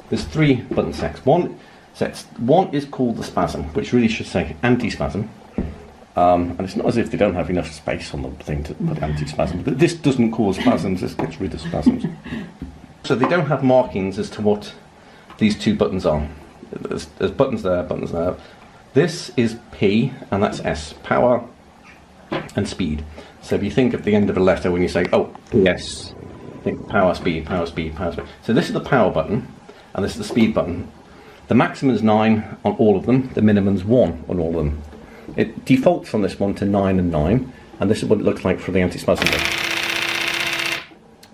there's 3 button sets. One is called the spasm, which really should say anti-spasm. And it's not as if they don't have enough space on the thing to put anti-spasm, but this doesn't cause spasms, this gets rid of spasms. So they don't have markings as to what these 2 buttons are. There's buttons there, buttons there. This is P and that's S, power and speed. So if you think at the end of a letter when you say, oh, PS, think power, speed, power, speed, power, speed. So this is the power button and this is the speed button. The maximum is 9 on all of them, the minimum is 1 on all of them. It defaults on this one to 9 and 9, and this is what it looks like for the anti-spasm mode.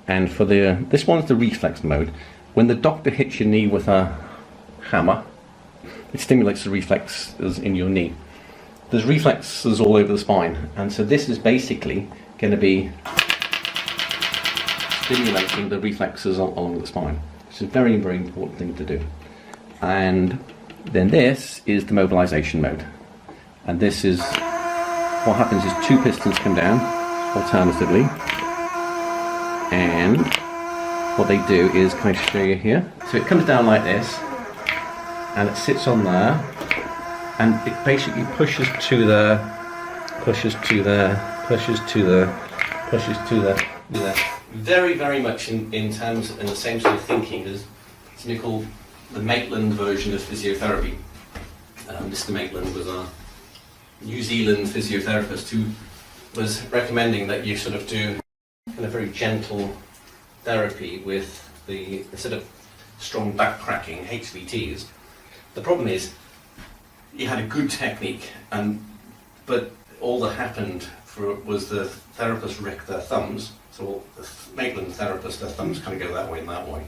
And for this one's the reflex mode. When the doctor hits your knee with a hammer, it stimulates the reflexes in your knee. There's reflexes all over the spine, and so this is basically going to be stimulating the reflexes along the spine, which is a very, very important thing to do. And then this is the mobilization mode. And this is, what happens is 2 pistons come down, alternatively. And what they do is, can I show you here? So it comes down like this, and it sits on there, and it basically pushes to there, pushes to there, pushes to there, pushes to there. Very, very much in the same sort of thinking as something called the Maitland version of physiotherapy. Mr. Maitland was a New Zealand physiotherapist who was recommending that you sort of do a very gentle therapy with the sort of strong back cracking HVTs. The problem is he had a good technique, but all that happened was the therapist wrecked their thumbs. So the Maitland therapists, their thumbs kind of go that way and that way,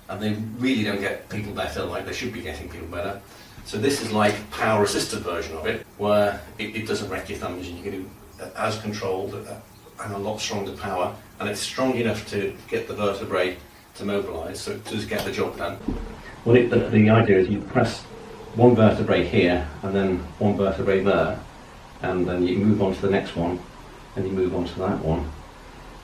and they really don't get people better like they should be getting people better. So this is like power assisted version of it, where it doesn't wreck your thumbs and you can do as controlled and a lot stronger power, and it's strong enough to get the vertebrae to mobilise, so it does get the job done. Well, the idea is you press one vertebrae here and then one vertebrae there, and then you move on to the next one and you move on to that one.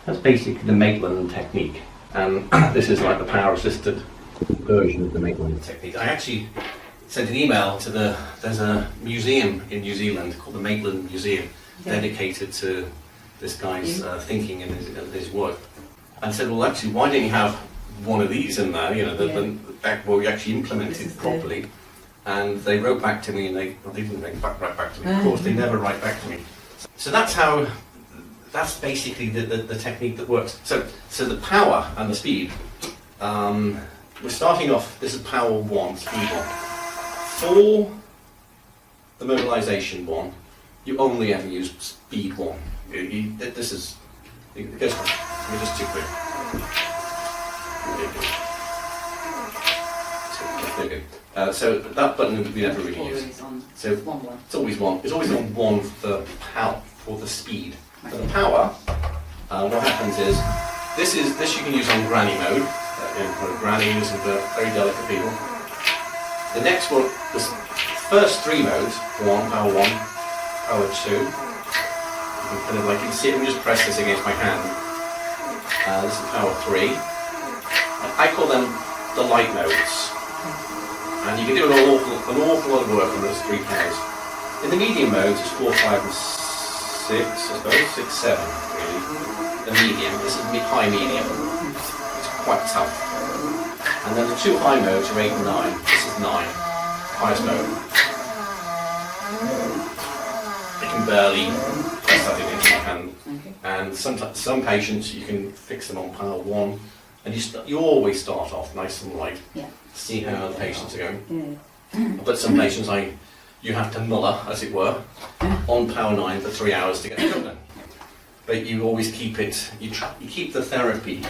That's basically the Maitland technique, and this is like the power assisted version of the Maitland technique. I actually sent an email to there's a museum in New Zealand called the Maitland Museum, dedicated to this guy's thinking and his work, and said, well, actually, why don't you have one of these in there, where we actually implemented properly? And they wrote back to me, and they didn't write back to me. Of course, they never write back to me. So that's basically the technique that works. So the power and the speed, we're starting off, this is power 1, speed 1. For the mobilization 1, you only ever use speed 1. This is, it goes, let me just too quick. So that button we never really use. So it's always 1. It's always on 1 for the power, for the speed. For the power, what happens is this you can use on granny mode, for grannies and for very delicate people. The next one, the first 3 modes, power 1, power 2. You can you can see it, let me just press this against my hand. This is power 3. I call them the light modes. And you can do an awful lot of work on those 3 powers. In the medium modes, it's 4, 5 and 6, I suppose, 6, 7 really. The medium, this is high medium. It's quite tough. And then the 2 high modes are 8 and 9. This is 9, highest mode. I can barely press that into my hand. And some patients, you can fix them on power 1. And you always start off nice and light, see how the patients are going. But some patients, you have to muller, as it were, on power 9 for 3 hours to get the job done. But you always keep it, you keep the therapy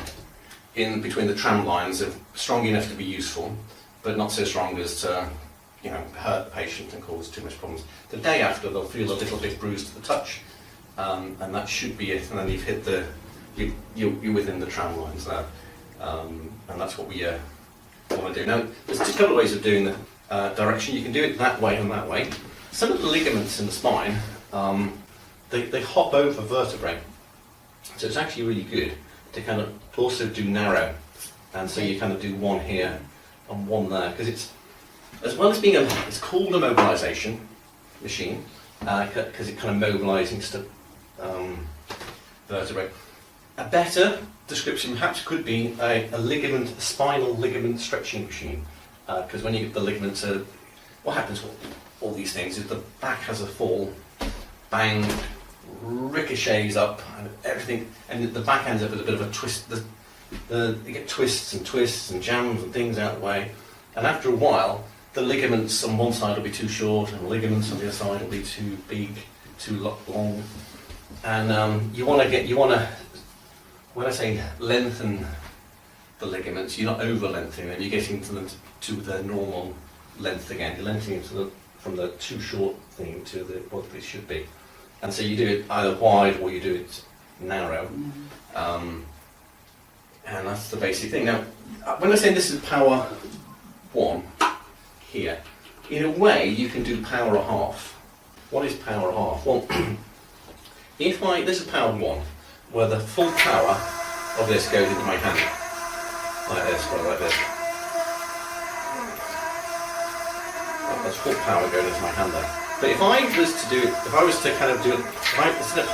in between the tram lines of strong enough to be useful, but not so strong as to hurt the patient and cause too much problems. The day after, they'll feel a little bit bruised to the touch, and that should be it. And then you've hit you're within the tram lines now. And that's what we want to do. Now, there's a couple of ways of doing the direction. You can do it that way and that way. Some of the ligaments in the spine, they hop over vertebrae. So it's actually really good to kind of also do narrow. And so you kind of do one here on one there, because it's, as well as being it's called a mobilisation machine, because it kind of mobilises the vertebrae. A better description perhaps could be a spinal ligament stretching machine, because when you get the ligaments, what happens with all these things is the back has a fall, bang, ricochets up, and everything, and the back ends up with a bit of a twist. You get twists and jams and things out of the way, and after a while, the ligaments on one side will be too short, and the ligaments on the other side will be too big, too long, and you want to. When I say lengthen the ligaments, you're not over lengthening them. You're getting to the normal length again. You're lengthening from the too short thing to what it should be. And so you do it either wide or you do it narrow. And that's the basic thing. Now, when I say this is power 1 here, in a way you can do power a half. What is power a half? Well, this is power 1, where the full power of this goes into my hand. Like this, or like this. That's full power going into my hand there. But if I was to do it, instead of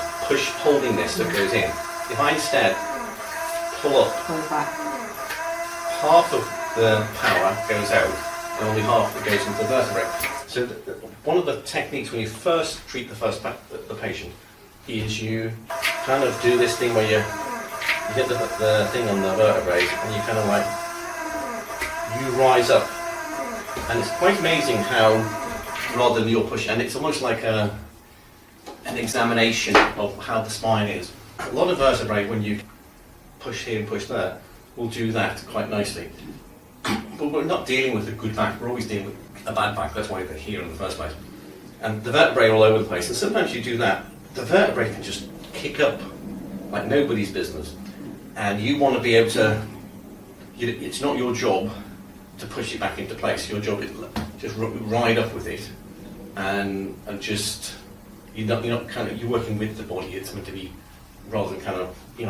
holding this that goes in, if I instead pull up, half of the power goes out, and only half that goes into the vertebrae. So one of the techniques when you first treat the patient is you kind of do this thing where you get the thing on the vertebrae, and you kind of like, you rise up. And it's quite amazing how, rather than you're pushing, and it's almost like an examination of how the spine is. A lot of vertebrae, when you push here and push there, will do that quite nicely. But we're not dealing with a good back, we're always dealing with a bad back, that's why they're here in the first place. And the vertebrae are all over the place, and sometimes you do that, the vertebrae can just kick up like nobody's business. And you want to be able to, it's not your job to push it back into place. Your job is just ride up with it, and just you're working with the body. It's meant to be, rather than kind of you're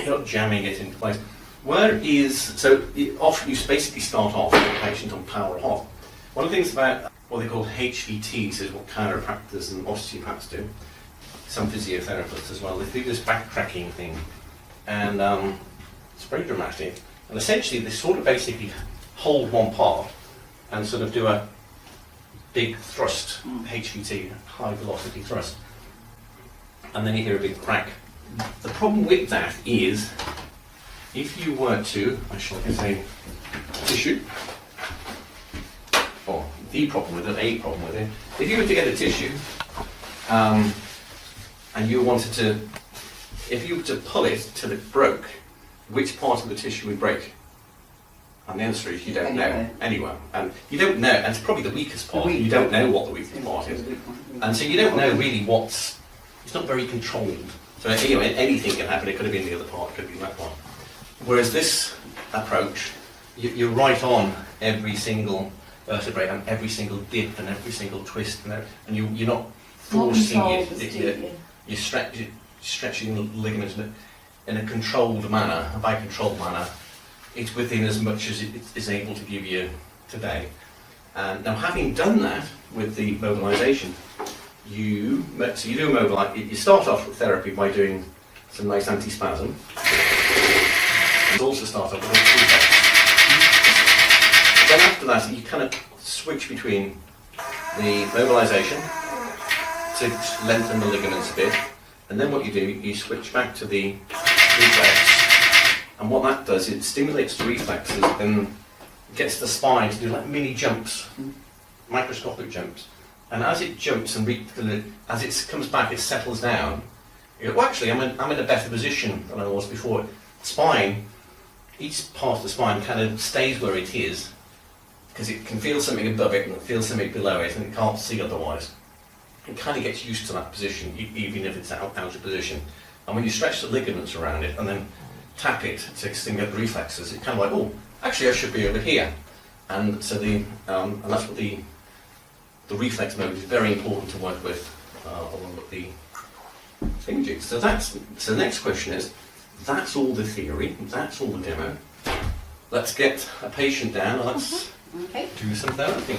not jamming it into place. Often you basically start off with the patient on power half. One of the things about what they call HVTs is what chiropractors and osteopaths do. Some physiotherapists as well. They do this backtracking thing, and it's very dramatic. And essentially, they sort of basically hold one part and sort of do a big thrust, HVT, high velocity thrust, and then you hear a big crack. The problem with that is, if you were to, I say, tissue, or a problem with it, if you were to get a tissue, and you wanted to, if you were to pull it till it broke, which part of the tissue would break? And the answer is you don't know. Anywhere. And you don't know, and it's probably the weakest part. You don't know what the weakest part is. And so you don't know really it's not very controlled. So anything can happen. It could have been the other part, it could have been that part. Whereas this approach, you're right on every single vertebrae and every single dip and every single twist, and you're not forcing it. You're stretching the ligaments in a controlled manner, and by controlled manner, it's within as much as it is able to give you today. Now, having done that with the mobilisation, you start off with therapy by doing some nice anti-spasm. And also start off with reflex. Then after that, you kind of switch between the mobilisation to lengthen the ligaments a bit, and then what you do, you switch back to the reflex. And what that does, it stimulates the reflexes and gets the spine to do like mini jumps, microscopic jumps. And as it jumps and as it comes back, it settles down. You go, well, actually, I'm in a better position than I was before. Spine, each part of the spine kind of stays where it is, because it can feel something above it and it feels something below it, and it can't see otherwise. It kind of gets used to that position, even if it's out of position. And when you stretch the ligaments around it and then tap it to stimulate the reflexes, it's kind of like, oh, actually I should be over here. And so and that's what the reflex mode is very important to work with along with the thingy. So the next question is, that's all the theory, that's all the demo. let's get a patient down and let's Okay. do some therapy.